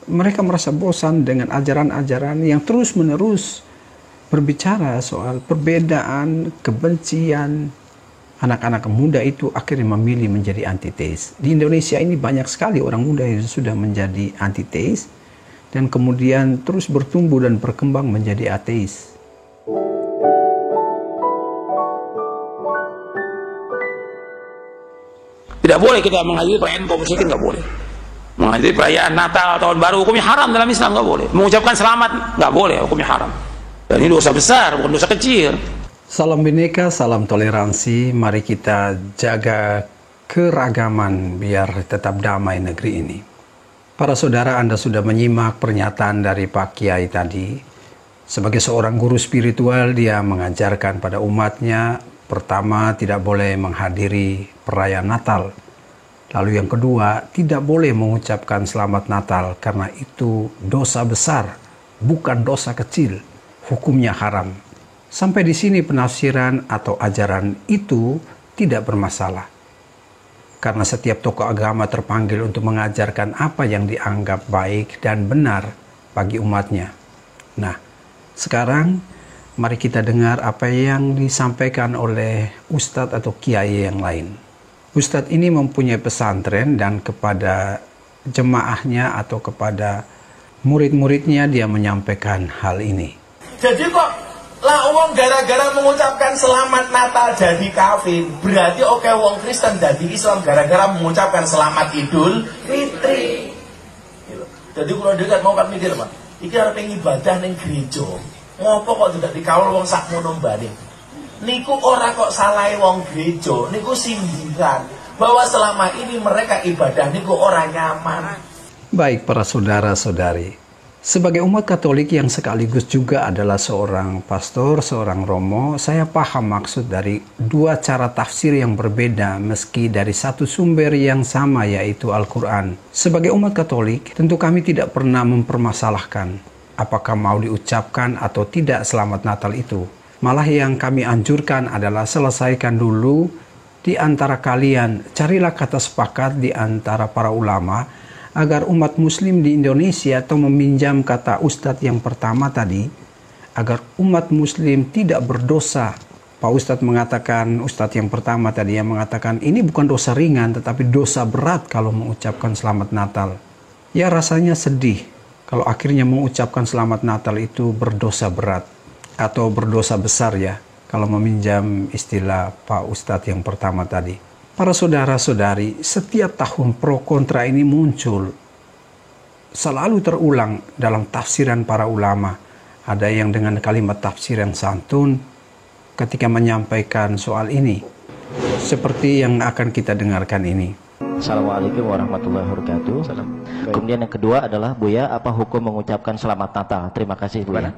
mereka merasa bosan dengan ajaran-ajaran yang terus-menerus berbicara soal perbedaan, kebencian. Anak-anak muda itu akhirnya memilih menjadi antiteis. Di Indonesia ini banyak sekali orang muda yang sudah menjadi antiteis dan kemudian terus bertumbuh dan berkembang menjadi ateis. Tidak boleh kita menghadiri perayaan kaum musyrikin, nggak boleh. Menghadiri perayaan Natal, Tahun Baru, hukumnya haram dalam Islam, nggak boleh. Mengucapkan selamat, nggak boleh, hukumnya haram. Dan ini dosa besar, bukan dosa kecil. Salam Bhinneka, salam toleransi. Mari kita jaga keragaman biar tetap damai negeri ini. Para saudara, Anda sudah menyimak pernyataan dari Pak Kiai tadi. Sebagai seorang guru spiritual, dia mengajarkan pada umatnya, pertama, tidak boleh menghadiri perayaan Natal. Lalu yang kedua, tidak boleh mengucapkan selamat Natal karena itu dosa besar, bukan dosa kecil. Hukumnya haram. Sampai di sini penafsiran atau ajaran itu tidak bermasalah. Karena setiap tokoh agama terpanggil untuk mengajarkan apa yang dianggap baik dan benar bagi umatnya. Nah, sekarang mari kita dengar apa yang disampaikan oleh ustadz atau kiai yang lain. Ustadz ini mempunyai pesantren dan kepada jemaahnya atau kepada murid-muridnya dia menyampaikan hal ini. Jadi kok lah wong gara-gara mengucapkan selamat Natal jadi kafir, berarti oke wong Kristen jadi Islam gara-gara mengucapkan selamat Idul Fitri. Jadi kalau dekat mau kan mikir Pak, iki arep ibadah ning gereja. Ngopo kok tidak dikawal wong sakmono mbane? Niku ora kok salahe wong gereja, niku sindiran bahwa selama ini mereka ibadah niku ora nyaman. Baik para saudara-saudari, sebagai umat Katolik yang sekaligus juga adalah seorang pastor, seorang romo, saya paham maksud dari dua cara tafsir yang berbeda meski dari satu sumber yang sama yaitu Al-Quran. Sebagai umat Katolik, tentu kami tidak pernah mempermasalahkan apakah mau diucapkan atau tidak selamat Natal itu. Malah yang kami anjurkan adalah selesaikan dulu di antara kalian, carilah kata sepakat di antara para ulama agar umat muslim di Indonesia, atau meminjam kata Ustadz yang pertama tadi, agar umat muslim tidak berdosa. Pak Ustadz mengatakan, Ustadz yang pertama tadi yang mengatakan ini bukan dosa ringan tetapi dosa berat kalau mengucapkan selamat Natal. Ya rasanya sedih kalau akhirnya mengucapkan selamat Natal itu berdosa berat atau berdosa besar ya, kalau meminjam istilah Pak Ustadz yang pertama tadi. Para saudara-saudari, setiap tahun pro kontra ini muncul, selalu terulang dalam tafsiran para ulama. Ada yang dengan kalimat tafsir yang santun ketika menyampaikan soal ini, seperti yang akan kita dengarkan ini. Assalamualaikum warahmatullahi wabarakatuh. Kemudian yang kedua adalah, Buya, apa hukum mengucapkan selamat Natal? Terima kasih, Buya.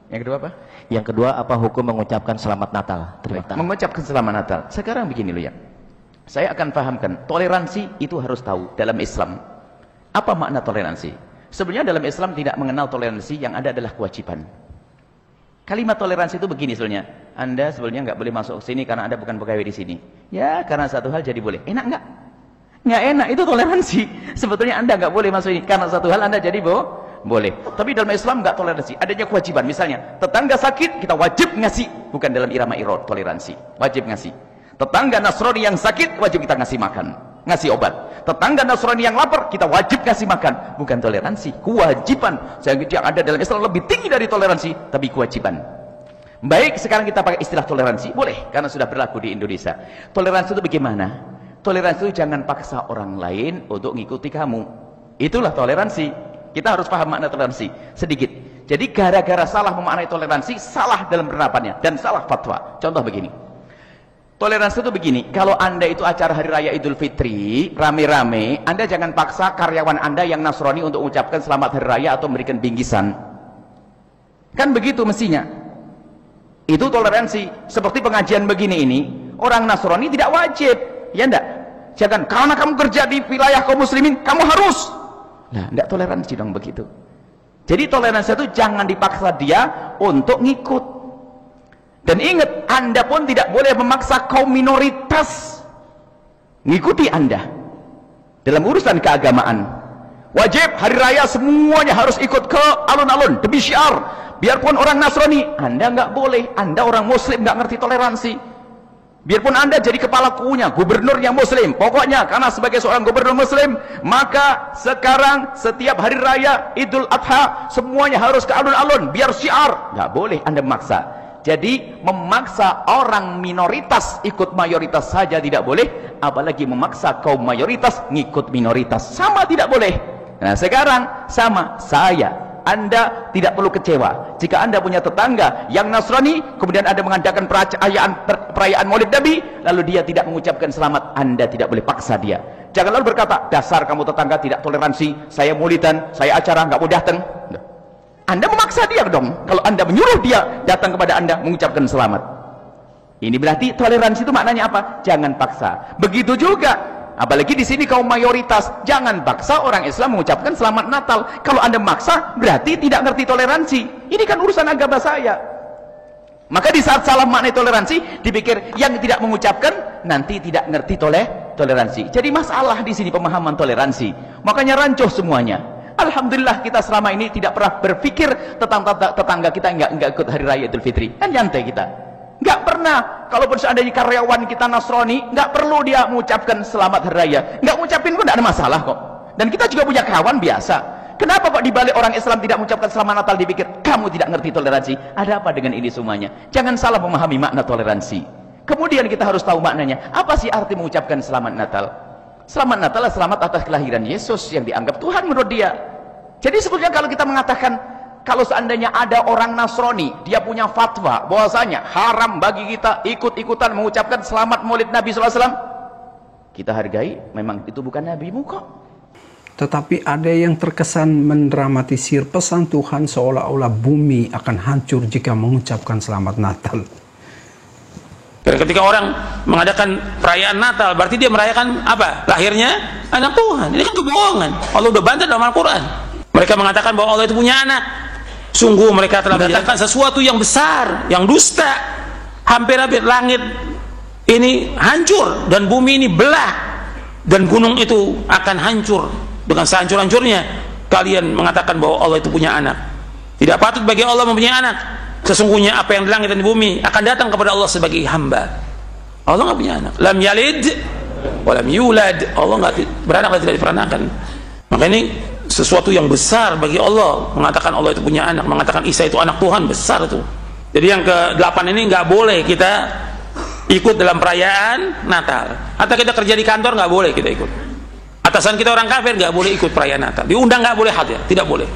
Yang kedua apa? Yang kedua, apa hukum mengucapkan selamat Natal? Terima kasih. Mengucapkan selamat Natal. Sekarang begini loh ya. Saya akan pahamkan, toleransi itu harus tahu dalam Islam. Apa makna toleransi? Sebenarnya dalam Islam tidak mengenal toleransi, yang ada adalah kewajiban. Kalimat toleransi itu begini sebenarnya. Anda sebenarnya nggak boleh masuk ke sini karena Anda bukan pegawai di sini. Ya, karena satu hal jadi boleh. Enak nggak? Nggak enak, itu toleransi. Sebetulnya Anda nggak boleh masuk ini karena satu hal Anda jadi boleh. Tapi dalam Islam nggak toleransi, adanya kewajiban. Misalnya tetangga sakit kita wajib ngasih, bukan dalam irama irod toleransi, wajib ngasih. Tetangga Nasrani yang sakit wajib kita ngasih makan, ngasih obat. Tetangga Nasrani yang lapar kita wajib ngasih makan, bukan toleransi, kewajiban. Yang ada dalam Islam lebih tinggi dari toleransi, tapi kewajiban. Baik, sekarang kita pakai istilah toleransi, boleh karena sudah berlaku di Indonesia. Toleransi itu bagaimana? Toleransi itu jangan paksa orang lain untuk ngikuti kamu. Itulah toleransi. Kita harus paham makna toleransi sedikit. Jadi gara-gara salah memaknai toleransi, salah dalam penerapannya dan salah fatwa. Contoh begini, toleransi itu begini, kalau Anda itu acara hari raya Idul Fitri rame-rame, Anda jangan paksa karyawan Anda yang Nasrani untuk mengucapkan selamat hari raya atau memberikan bingkisan. Kan begitu mestinya. Itu toleransi. Seperti pengajian begini ini, orang Nasrani tidak wajib, ya enggak? Jangan karena kamu kerja di wilayah kaum muslimin kamu harus. Nah, tidak toleransi dong begitu. Jadi toleransi itu jangan dipaksa dia untuk ngikut. Dan ingat, Anda pun tidak boleh memaksa kaum minoritas ngikuti Anda dalam urusan keagamaan. Wajib hari raya semuanya harus ikut ke alun-alun demi syiar. Biarpun orang Nasrani, Anda nggak boleh. Anda orang Muslim nggak ngerti toleransi. Biarpun Anda jadi kepala kuunya, gubernurnya Muslim, pokoknya karena sebagai seorang gubernur Muslim, maka sekarang setiap hari raya Idul Adha semuanya harus ke alun-alun biar syiar. Nggak boleh Anda memaksa. Jadi memaksa orang minoritas ikut mayoritas saja tidak boleh, apalagi memaksa kaum mayoritas ngikut minoritas, sama tidak boleh. Nah sekarang sama saya. Anda tidak perlu kecewa jika Anda punya tetangga yang Nasrani, kemudian Anda mengadakan perayaan Maulid Nabi, lalu dia tidak mengucapkan selamat. Anda tidak boleh paksa dia. Jangan lalu berkata, dasar kamu tetangga tidak toleransi, saya maulidan, saya acara nggak mau datang. Anda memaksa dia dong kalau Anda menyuruh dia datang kepada Anda mengucapkan selamat. Ini berarti toleransi itu maknanya apa? Jangan paksa. Begitu juga apalagi di sini kaum mayoritas, jangan paksa orang Islam mengucapkan selamat Natal. Kalau Anda maksa, berarti tidak ngerti toleransi. Ini kan urusan agama saya. Maka di saat salah makna toleransi, dipikir yang tidak mengucapkan nanti tidak ngerti toleransi. Jadi masalah di sini pemahaman toleransi. Makanya rancuh semuanya. Alhamdulillah kita selama ini tidak pernah berpikir tentang tetangga kita nggak ikut hari raya Idul Fitri. Kan nyantai kita. Nggak pernah, kalaupun seandainya karyawan kita Nasrani, nggak perlu dia mengucapkan selamat hari raya. Nggak mengucapin pun nggak ada masalah kok. Dan kita juga punya kawan biasa. Kenapa kok dibalik orang Islam tidak mengucapkan selamat Natal dipikir kamu tidak ngerti toleransi? Ada apa dengan ini semuanya? Jangan salah memahami makna toleransi. Kemudian kita harus tahu maknanya. Apa sih arti mengucapkan selamat Natal? Selamat Natal adalah selamat atas kelahiran Yesus yang dianggap Tuhan menurut dia. Jadi sebetulnya kalau kita mengatakan, kalau seandainya ada orang Nasrani, dia punya fatwa bahwasanya haram bagi kita ikut-ikutan mengucapkan selamat Maulid Nabi SAW, kita hargai, memang itu bukan nabimu kok. Tetapi ada yang terkesan mendramatisir pesan Tuhan seolah-olah bumi akan hancur jika mengucapkan selamat Natal. Dan ketika orang mengadakan perayaan Natal, berarti dia merayakan apa? Lahirnya anak Tuhan. Ini kan kebohongan. Allah udah bantah dalam Al-Quran. Mereka mengatakan bahwa Allah itu punya anak. Sungguh mereka telah mendatangkan sesuatu yang besar, yang dusta. Hampir-hampir langit ini hancur dan bumi ini belah, dan gunung itu akan hancur dengan sehancur-hancurnya. Kalian mengatakan bahwa Allah itu punya anak. Tidak patut bagi Allah mempunyai anak. Sesungguhnya apa yang di langit dan di bumi akan datang kepada Allah sebagai hamba. Allah nggak punya anak. Lam yalid wa lam yulad. Allah nggak beranak dan tidak diperanakan. Maka ini sesuatu yang besar bagi Allah, mengatakan Allah itu punya anak, mengatakan Isa itu anak Tuhan, besar itu. Jadi yang ke-8 ini nggak boleh kita ikut dalam perayaan Natal. Atau kita kerja di kantor nggak boleh kita ikut. Atasan kita orang kafir nggak boleh ikut perayaan Natal. Diundang nggak boleh hadir, tidak boleh.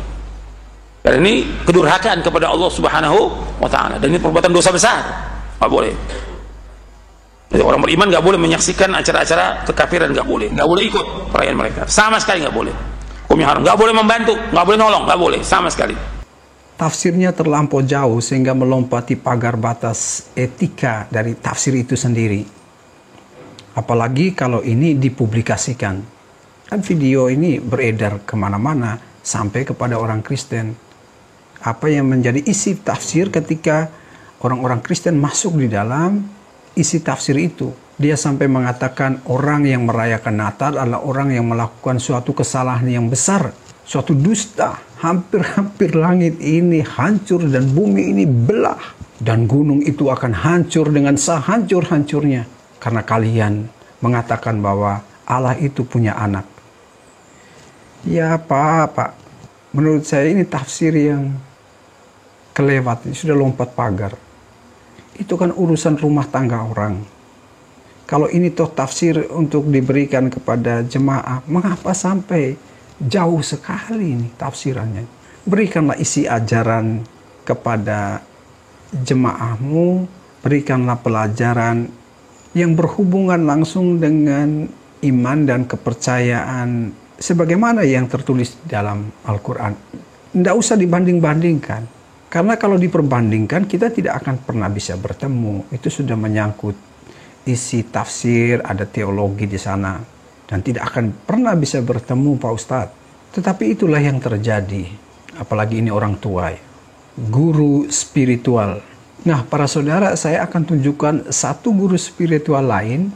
Dan ini kedurhakaan kepada Allah Subhanahu wa Ta'ala. Dan ini perbuatan dosa besar, nggak boleh. Jadi orang beriman nggak boleh menyaksikan acara-acara kekafiran, nggak boleh ikut perayaan mereka, sama sekali nggak boleh. Hukumnya haram, nggak boleh membantu, nggak boleh nolong, nggak boleh sama sekali. Tafsirnya terlampau jauh sehingga melompati pagar batas etika dari tafsir itu sendiri. Apalagi kalau ini dipublikasikan. Kan video ini beredar kemana-mana sampai kepada orang Kristen. Apa yang menjadi isi tafsir ketika orang-orang Kristen masuk di dalam isi tafsir itu? Dia sampai mengatakan orang yang merayakan Natal adalah orang yang melakukan suatu kesalahan yang besar, suatu dusta. Hampir-hampir langit ini hancur dan bumi ini belah, dan gunung itu akan hancur dengan sehancur-hancurnya karena kalian mengatakan bahwa Allah itu punya anak. Ya Pak, menurut saya ini tafsir yang kelewat, sudah lompat pagar. Itu kan urusan rumah tangga orang. Kalau ini toh tafsir untuk diberikan kepada jemaah, mengapa sampai jauh sekali ini tafsirannya? Berikanlah isi ajaran kepada jemaahmu, berikanlah pelajaran yang berhubungan langsung dengan iman dan kepercayaan sebagaimana yang tertulis dalam Al-Quran. Tidak usah dibanding-bandingkan, karena kalau diperbandingkan kita tidak akan pernah bisa bertemu. Itu sudah menyangkut isi tafsir, ada teologi di sana, dan tidak akan pernah bisa bertemu Pak Ustadz. Tetapi itulah yang terjadi, apalagi ini orang tua, guru spiritual. Nah para saudara, saya akan tunjukkan satu guru spiritual lain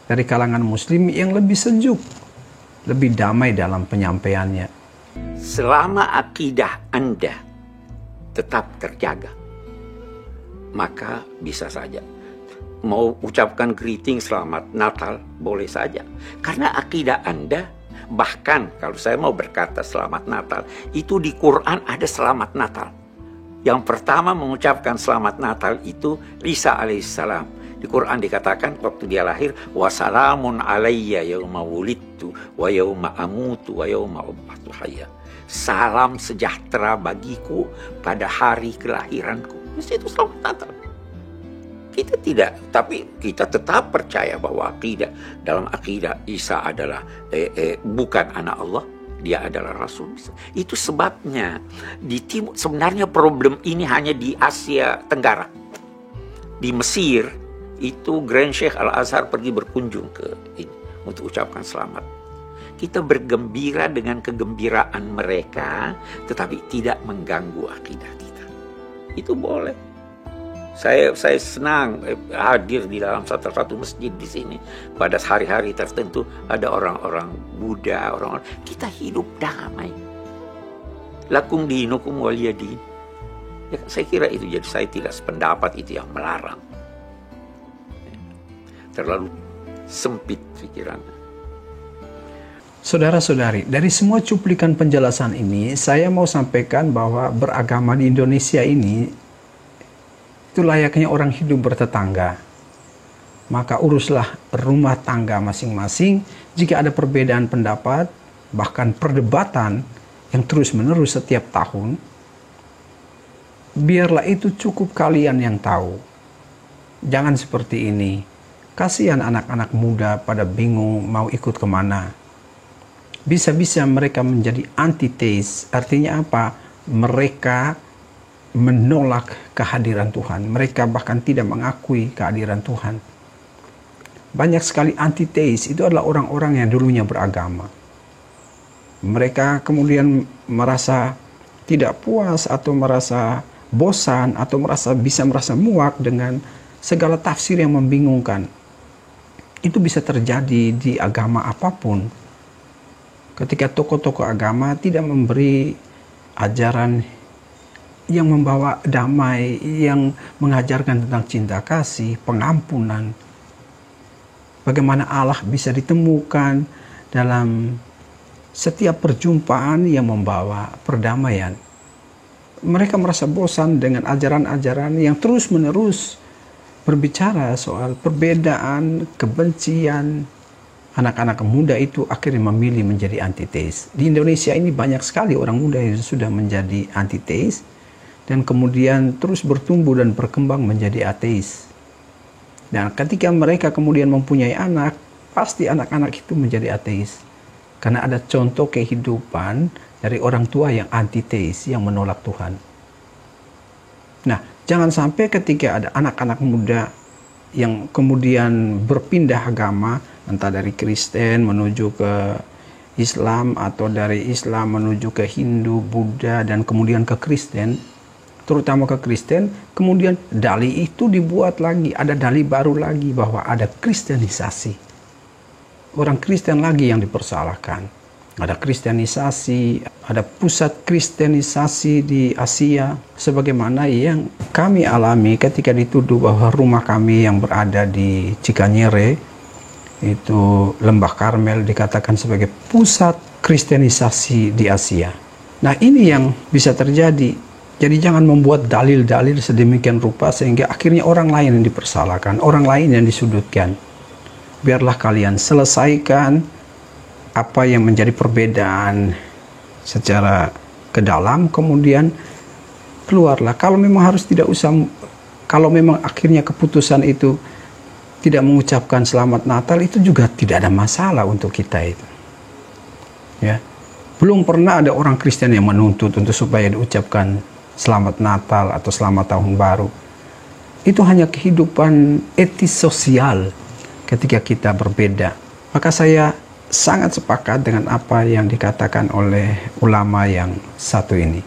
dari kalangan muslim yang lebih sejuk, lebih damai dalam penyampaiannya. Selama akidah Anda tetap terjaga, maka bisa saja mau ucapkan greeting selamat Natal, boleh saja. Karena akidah Anda, bahkan kalau saya mau berkata selamat Natal, itu di Quran ada selamat Natal. Yang pertama mengucapkan selamat Natal itu Isa alaihissalam. Di Quran dikatakan waktu dia lahir, wassalamun alayya yauma wulidtu wa yauma amutu wa yauma ub'atsu hayya. Salam sejahtera bagiku pada hari kelahiranku. Itu selamat Natal. Kita tidak, tapi kita tetap percaya bahwa dalam akidah Isa adalah bukan anak Allah, dia adalah Rasul. Itu sebabnya di timur, sebenarnya problem ini hanya di Asia Tenggara. Di Mesir itu Grand Sheikh Al-Azhar pergi berkunjung ke ini untuk ucapkan selamat. Kita bergembira dengan kegembiraan mereka, tetapi tidak mengganggu akidah kita. Itu boleh. Saya senang hadir di dalam satu masjid di sini. Pada hari-hari tertentu ada orang-orang Buddha, orang-orang kita hidup damai. Lakum dinukum waliyadin. Ya, saya kira itu, jadi saya tidak sependapat itu yang melarang. Terlalu sempit pikirannya. Saudara-saudari, dari semua cuplikan penjelasan ini, saya mau sampaikan bahwa beragama di Indonesia ini itu layaknya orang hidup bertetangga. Maka uruslah rumah tangga masing-masing. Jika ada perbedaan pendapat, bahkan perdebatan yang terus-menerus setiap tahun, biarlah itu cukup kalian yang tahu. Jangan seperti ini. Kasihan anak-anak muda pada bingung mau ikut kemana. Bisa-bisa mereka menjadi antiteis. Artinya apa? Mereka menolak kehadiran Tuhan. Mereka bahkan tidak mengakui kehadiran Tuhan. Banyak sekali antiteis itu adalah orang-orang yang dulunya beragama. Mereka kemudian merasa tidak puas atau merasa bosan atau bisa merasa muak dengan segala tafsir yang membingungkan. Itu bisa terjadi di agama apapun. Ketika tokoh-tokoh agama tidak memberi ajaran yang membawa damai, yang mengajarkan tentang cinta kasih, pengampunan. Bagaimana Allah bisa ditemukan dalam setiap perjumpaan yang membawa perdamaian. Mereka merasa bosan dengan ajaran-ajaran yang terus-menerus berbicara soal perbedaan, kebencian. Anak-anak muda itu akhirnya memilih menjadi antiteis. Di Indonesia ini banyak sekali orang muda yang sudah menjadi antiteis dan kemudian terus bertumbuh dan berkembang menjadi ateis. Dan ketika mereka kemudian mempunyai anak, pasti anak-anak itu menjadi ateis. Karena ada contoh kehidupan dari orang tua yang antiteis, yang menolak Tuhan. Nah, jangan sampai ketika ada anak-anak muda yang kemudian berpindah agama, entah dari Kristen menuju ke Islam atau dari Islam menuju ke Hindu, Buddha, dan kemudian ke Kristen, terutama ke Kristen, kemudian dalih itu dibuat lagi, ada dalih baru lagi bahwa ada kristenisasi. Orang Kristen lagi yang dipersalahkan. Ada kristenisasi, ada pusat kristenisasi di Asia, sebagaimana yang kami alami ketika dituduh bahwa rumah kami yang berada di Cikanyere, itu Lembah Karmel, dikatakan sebagai pusat kristenisasi di Asia. Nah, ini yang bisa terjadi. Jadi jangan membuat dalil-dalil sedemikian rupa sehingga akhirnya orang lain yang dipersalahkan, orang lain yang disudutkan. Biarlah kalian selesaikan apa yang menjadi perbedaan secara ke dalam, kemudian keluarlah. Kalau memang kalau memang akhirnya keputusan itu tidak mengucapkan selamat Natal, itu juga tidak ada masalah untuk kita itu. Ya. Belum pernah ada orang Kristen yang menuntut untuk supaya diucapkan selamat Natal atau selamat Tahun Baru. Itu hanya kehidupan etis sosial ketika kita berbeda. Maka saya sangat sepakat dengan apa yang dikatakan oleh ulama yang satu ini.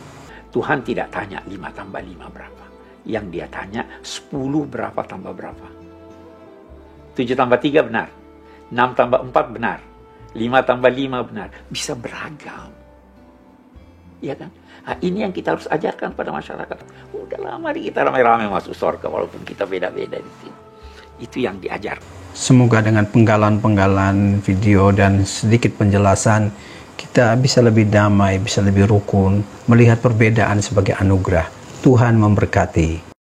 Tuhan tidak tanya 5 tambah 5 berapa. Yang dia tanya 10 berapa tambah berapa. 7 tambah 3 benar. 6 tambah 4 benar. 5 tambah 5 benar. Bisa beragam. Ya kan? Nah, ini yang kita harus ajarkan pada masyarakat. Udahlah, mari kita ramai-ramai masuk surga walaupun kita beda-beda di sini. Itu yang diajar. Semoga dengan penggalan-penggalan video dan sedikit penjelasan, kita bisa lebih damai, bisa lebih rukun, melihat perbedaan sebagai anugerah. Tuhan memberkati.